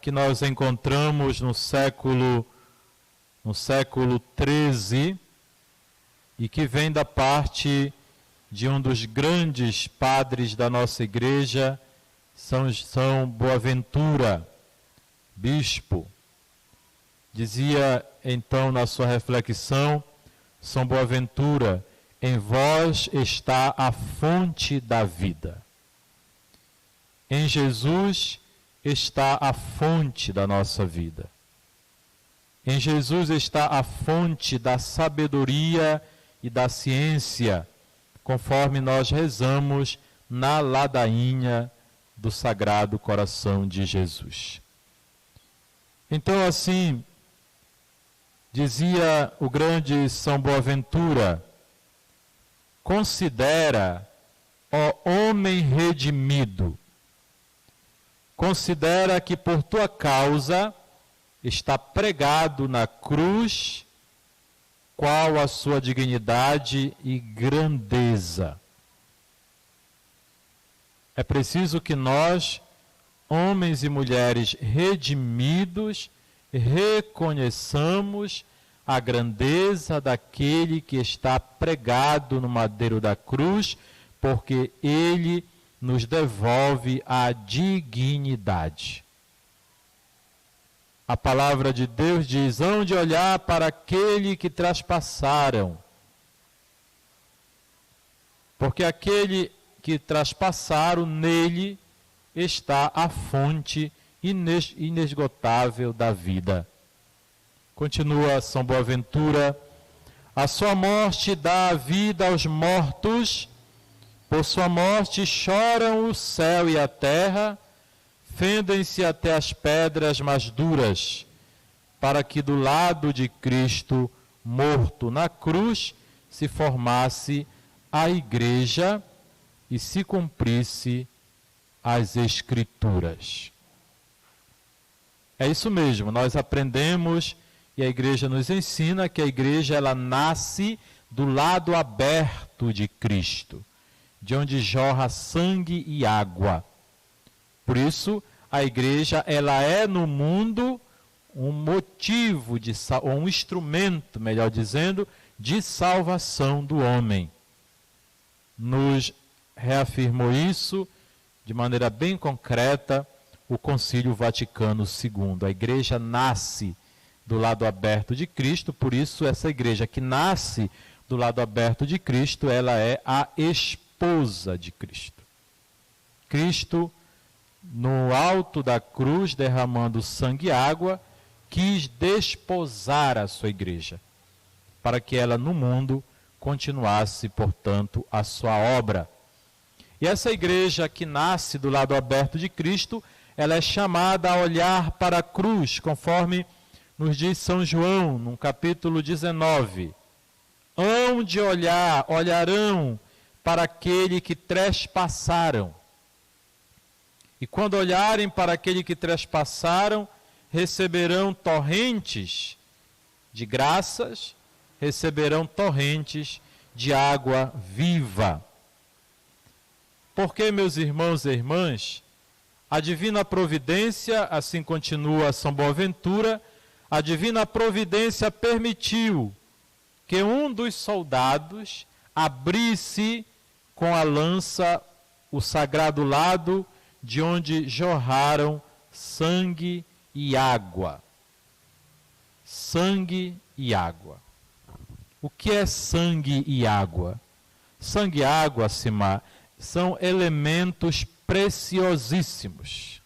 que nós encontramos no século XIII e que vem da parte de um dos grandes padres da nossa igreja, São Boaventura, bispo. Dizia então na sua reflexão, São Boaventura: em vós está a fonte da vida. Em Jesus está a fonte da nossa vida. Em Jesus está a fonte da sabedoria e da ciência, conforme nós rezamos na ladainha do Sagrado Coração de Jesus. Então, assim, dizia o grande São Boaventura: considera, ó homem redimido, considera que por tua causa está pregado na cruz qual a sua dignidade e grandeza. É preciso que nós, homens e mulheres redimidos, reconheçamos a grandeza daquele que está pregado no madeiro da cruz, porque ele nos devolve a dignidade. A palavra de Deus diz: hão de olhar para aquele que traspassaram, porque aquele que traspassaram, nele está a fonte inesgotável da vida. Continua São Boaventura: a sua morte dá a vida aos mortos, por sua morte choram o céu e a terra, fendem-se até as pedras mais duras, para que do lado de Cristo, morto na cruz, se formasse a igreja e se cumprisse as Escrituras. É isso mesmo, nós aprendemos e a igreja nos ensina que a igreja ela nasce do lado aberto de Cristo, de onde jorra sangue e água. Por isso, a igreja ela é no mundo um motivo, ou um instrumento, melhor dizendo, de salvação do homem. Nos reafirmou isso de maneira bem concreta o Concílio Vaticano II. A igreja nasce do lado aberto de Cristo, por isso essa igreja que nasce do lado aberto de Cristo, ela é a esposa de Cristo. Cristo, no alto da cruz, derramando sangue e água, quis desposar a sua igreja, para que ela no mundo continuasse, portanto, a sua obra. E essa igreja que nasce do lado aberto de Cristo, ela é chamada a olhar para a cruz, conforme nos diz São João, no capítulo 19. Hão de olhar, olharão para aquele que trespassaram. E quando olharem para aquele que trespassaram, receberão torrentes de graças, receberão torrentes de água viva. Porque, meus irmãos e irmãs, a divina providência, assim continua São Boaventura, a divina providência permitiu que um dos soldados abrisse com a lança o sagrado lado de onde jorraram sangue e água. Sangue e água. O que é sangue e água? Sangue e água, Simar, são elementos preciosíssimos.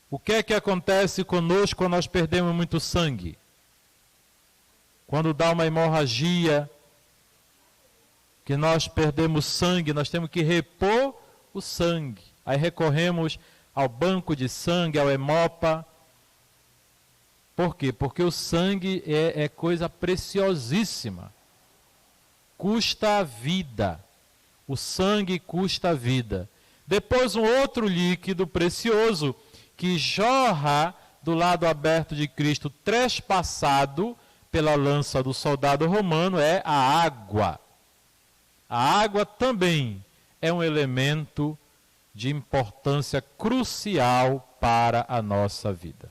O que é que acontece conosco quando nós perdemos muito sangue? Quando dá uma hemorragia, que nós perdemos sangue, nós temos que repor o sangue. Aí recorremos ao banco de sangue, ao hemopa. Por quê? Porque o sangue é coisa preciosíssima. Custa a vida. O sangue custa a vida. Depois um outro líquido precioso que jorra do lado aberto de Cristo, trespassado pela lança do soldado romano, é a água. A água também é um elemento de importância crucial para a nossa vida.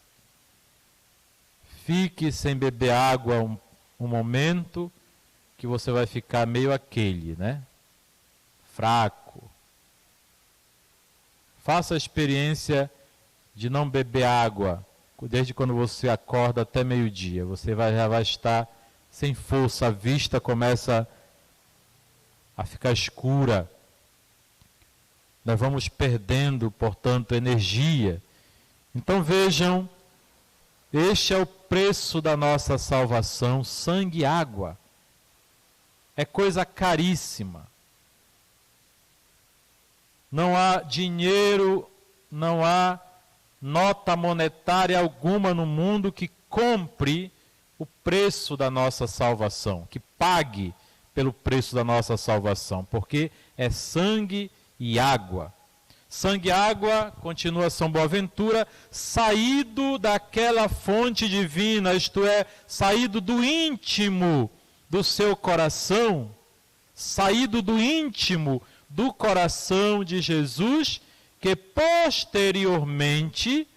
Fique sem beber água um momento, que você vai ficar meio aquele, né? Fraco. Faça a experiência de não beber água desde quando você acorda até meio-dia. Você já vai estar sem força, a vista começa a ficar escura. Nós vamos perdendo, portanto, energia. Então vejam, este é o preço da nossa salvação, sangue e água. É coisa caríssima. Não há dinheiro, não há nota monetária alguma no mundo que compre o preço da nossa salvação, que pague pelo preço da nossa salvação, porque é sangue e água. Sangue e água, continua São Boaventura, saído daquela fonte divina, isto é, saído do íntimo do seu coração, saído do íntimo do coração de Jesus, que posteriormente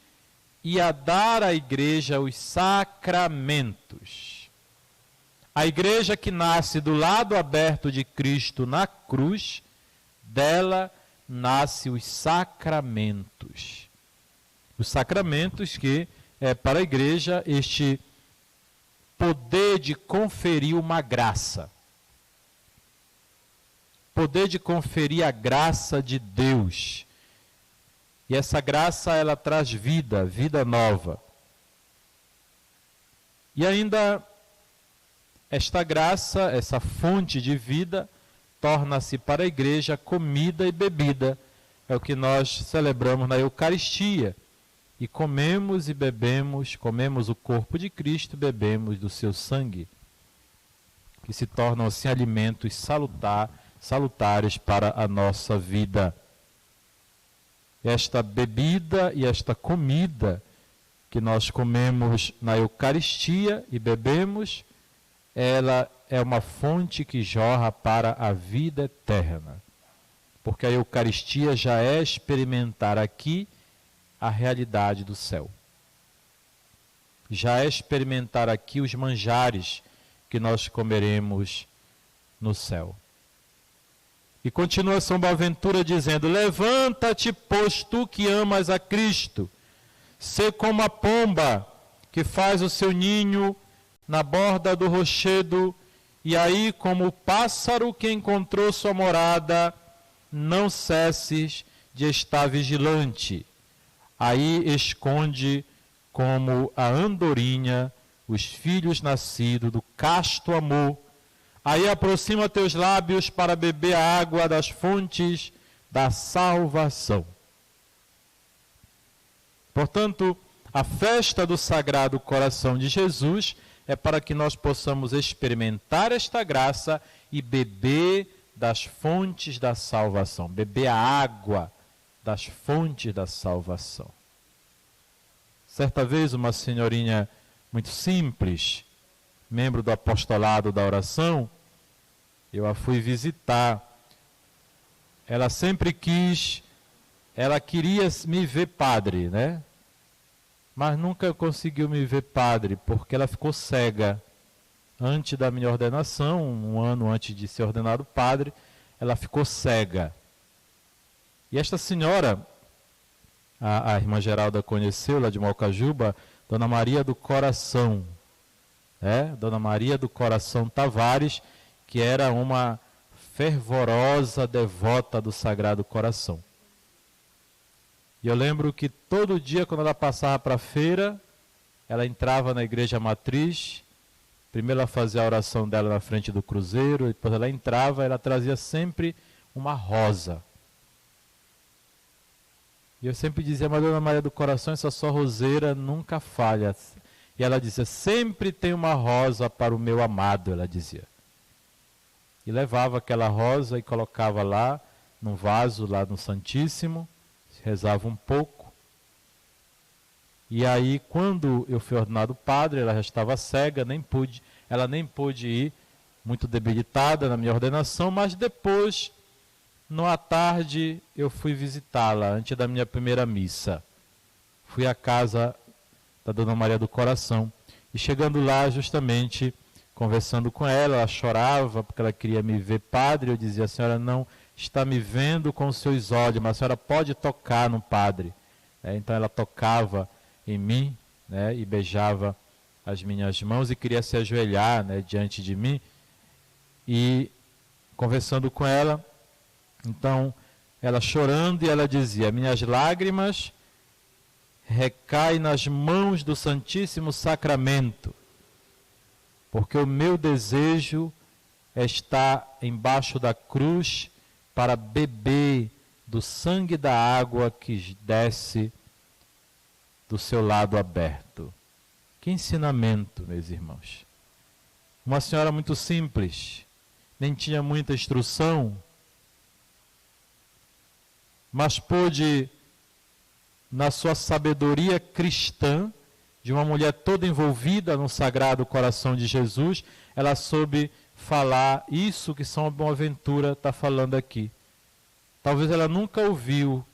ia dar à igreja os sacramentos. A igreja que nasce do lado aberto de Cristo na cruz, dela nasce os sacramentos. Os sacramentos que é para a igreja este poder de conferir uma graça. Poder de conferir a graça de Deus. E essa graça, ela traz vida, vida nova. E ainda, esta graça, essa fonte de vida, torna-se para a igreja comida e bebida. É o que nós celebramos na Eucaristia. E comemos e bebemos, comemos o corpo de Cristo, bebemos do seu sangue, que se tornam assim alimentos salutares para a nossa vida. Esta bebida e esta comida que nós comemos na Eucaristia e bebemos, ela é uma fonte que jorra para a vida eterna. Porque a Eucaristia já é experimentar aqui a realidade do céu. Já é experimentar aqui os manjares que nós comeremos no céu. E continua São Boaventura dizendo: levanta-te, pois tu que amas a Cristo, sê como a pomba que faz o seu ninho na borda do rochedo, e aí, como o pássaro que encontrou sua morada, não cesses de estar vigilante. Aí esconde como a andorinha os filhos nascidos do casto amor. Aí aproxima teus lábios para beber a água das fontes da salvação. Portanto, a festa do Sagrado Coração de Jesus é para que nós possamos experimentar esta graça e beber das fontes da salvação, beber a água das fontes da salvação. Certa vez, uma senhorinha muito simples, membro do apostolado da oração, eu a fui visitar. Ela sempre ela queria me ver padre, né? Mas nunca conseguiu me ver padre, porque ela ficou cega. Antes da minha ordenação, um ano antes de ser ordenado padre, ela ficou cega. E esta senhora, a irmã Geralda conheceu, lá de Malcajuba, Dona Maria do Coração, Dona Maria do Coração Tavares, que era uma fervorosa devota do Sagrado Coração. E eu lembro que todo dia, quando ela passava para a feira, ela entrava na igreja matriz. Primeiro ela fazia a oração dela na frente do cruzeiro, depois ela entrava, ela trazia sempre uma rosa. E eu sempre dizia: mas Dona Maria do Coração, essa sua roseira nunca falha. E ela dizia: sempre tem uma rosa para o meu amado, ela dizia. E levava aquela rosa e colocava lá, num vaso, lá no Santíssimo, rezava um pouco. E aí, quando eu fui ordenado padre, ela já estava cega, ela nem pôde ir, muito debilitada na minha ordenação, mas depois, à tarde, eu fui visitá-la, antes da minha primeira missa. fui à casa da Dona Maria do Coração. E chegando lá, justamente, conversando com ela, ela chorava porque ela queria me ver padre. Eu dizia: a senhora não está me vendo com os seus olhos, mas a senhora pode tocar no padre. Então ela tocava em mim, né, e beijava as minhas mãos e queria se ajoelhar, né, diante de mim. E conversando com ela, então ela chorando, e ela dizia: minhas lágrimas recaem nas mãos do Santíssimo Sacramento, porque o meu desejo é estar embaixo da cruz para beber do sangue da água que desce do seu lado aberto. Que ensinamento, meus irmãos. Uma senhora muito simples, nem tinha muita instrução, mas pôde, na sua sabedoria cristã, de uma mulher toda envolvida no Sagrado Coração de Jesus, ela soube falar isso que São Boaventura está falando aqui. Talvez ela nunca ouviu,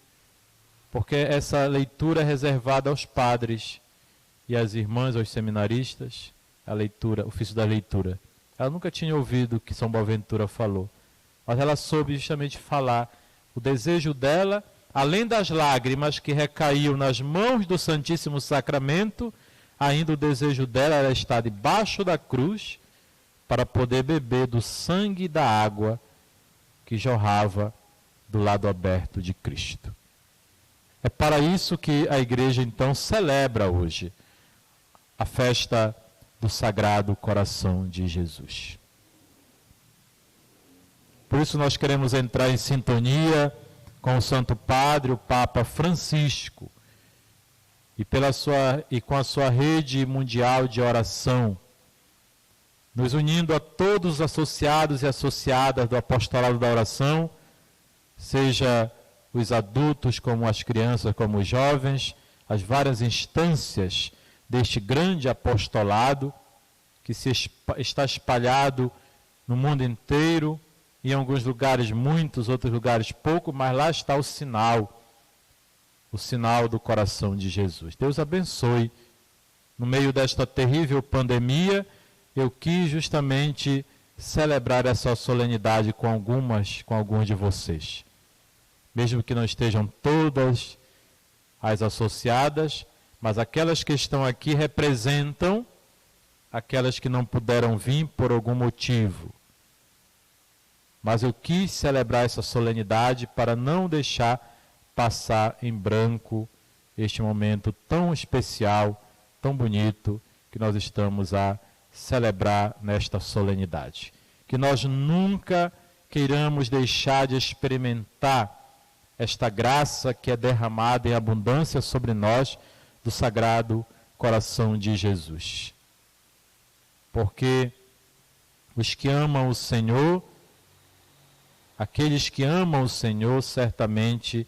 porque essa leitura é reservada aos padres e às irmãs, aos seminaristas, a leitura, o ofício da leitura. Ela nunca tinha ouvido o que São Boaventura falou, mas ela soube justamente falar o desejo dela, além das lágrimas que recaíam nas mãos do Santíssimo Sacramento, ainda o desejo dela era estar debaixo da cruz para poder beber do sangue da água que jorrava do lado aberto de Cristo. É para isso que a igreja então celebra hoje a festa do Sagrado Coração de Jesus. Por isso nós queremos entrar em sintonia com o Santo Padre, o Papa Francisco, e com a sua rede mundial de oração, nos unindo a todos os associados e associadas do apostolado da oração, seja os adultos, como as crianças, como os jovens, as várias instâncias deste grande apostolado que está espalhado no mundo inteiro, em alguns lugares muitos, outros lugares pouco, mas lá está o sinal do coração de Jesus. Deus abençoe. No meio desta terrível pandemia, eu quis justamente celebrar essa solenidade com alguns de vocês. Mesmo que não estejam todas as associadas, mas aquelas que estão aqui representam aquelas que não puderam vir por algum motivo. Mas eu quis celebrar essa solenidade para não deixar passar em branco este momento tão especial, tão bonito, que nós estamos a celebrar nesta solenidade. Que nós nunca queiramos deixar de experimentar esta graça que é derramada em abundância sobre nós do Sagrado Coração de Jesus. Porque os que amam o Senhor, aqueles que amam o Senhor, certamente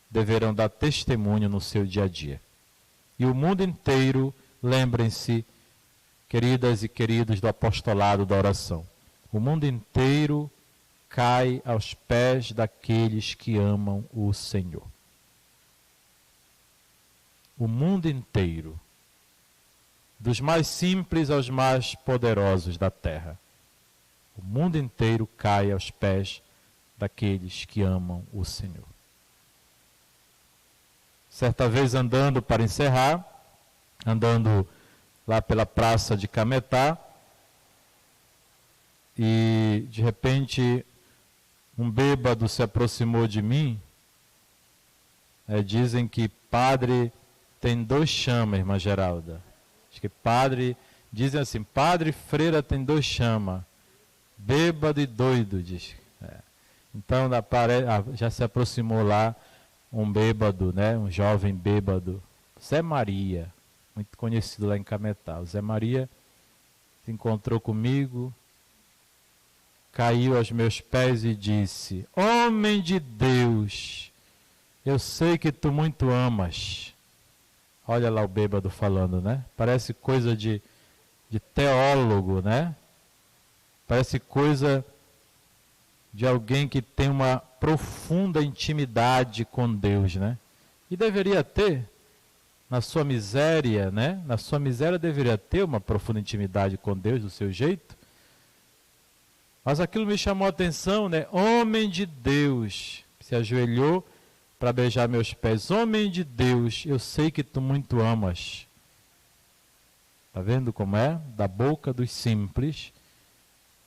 deverão dar testemunho no seu dia a dia. E o mundo inteiro, lembrem-se, queridas e queridos do apostolado da oração, o mundo inteiro cai aos pés daqueles que amam o Senhor. O mundo inteiro, dos mais simples aos mais poderosos da terra, o mundo inteiro cai aos pés daqueles que amam o Senhor. Certa vez andando, para encerrar, andando lá pela praça de Cametá, e de repente um bêbado se aproximou de mim. Dizem que padre tem 2 chamas, irmã Geralda. Acho que padre, dizem assim, padre e freira tem 2 chamas, bêbado e doido, diz. Então já se aproximou lá um bêbado, né, um jovem bêbado, Zé Maria, muito conhecido lá em Cametá. O Zé Maria se encontrou comigo, caiu aos meus pés e disse: homem de Deus, eu sei que tu muito amas. Olha lá o bêbado falando, né? Parece coisa de teólogo, né? Parece coisa de alguém que tem uma profunda intimidade com Deus, né? E deveria ter. na sua miséria, né? Na sua miséria deveria ter uma profunda intimidade com Deus do seu jeito. Mas aquilo me chamou a atenção, né? Homem de Deus, se ajoelhou para beijar meus pés. Homem de Deus, eu sei que tu muito amas. Está vendo como é? Da boca dos simples,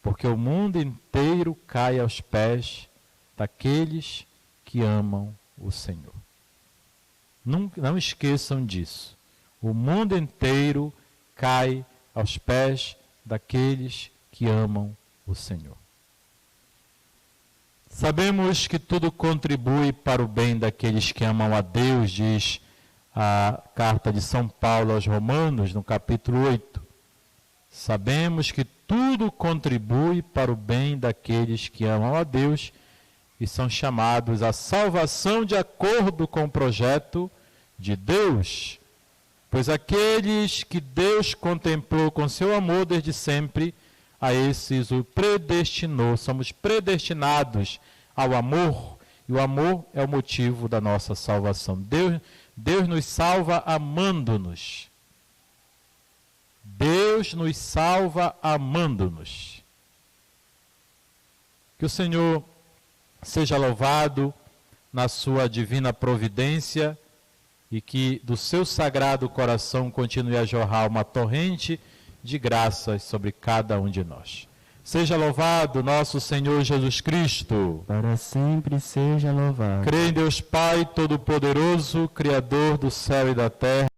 porque o mundo inteiro cai aos pés daqueles que amam o Senhor. Não esqueçam disso. O mundo inteiro cai aos pés daqueles que amam o Senhor. Sabemos que tudo contribui para o bem daqueles que amam a Deus, diz a carta de São Paulo aos Romanos, no capítulo 8. Sabemos que tudo contribui para o bem daqueles que amam a Deus e são chamados à salvação de acordo com o projeto de Deus. Pois aqueles que Deus contemplou com seu amor desde sempre, a esses o predestinou. Somos predestinados ao amor, e o amor é o motivo da nossa salvação. Deus nos salva amando-nos. Deus nos salva amando-nos. Que o Senhor seja louvado na sua divina providência e que do seu sagrado coração continue a jorrar uma torrente de graças sobre cada um de nós. Seja louvado nosso Senhor Jesus Cristo. Para sempre seja louvado. Creio em Deus Pai Todo-Poderoso, Criador do céu e da terra,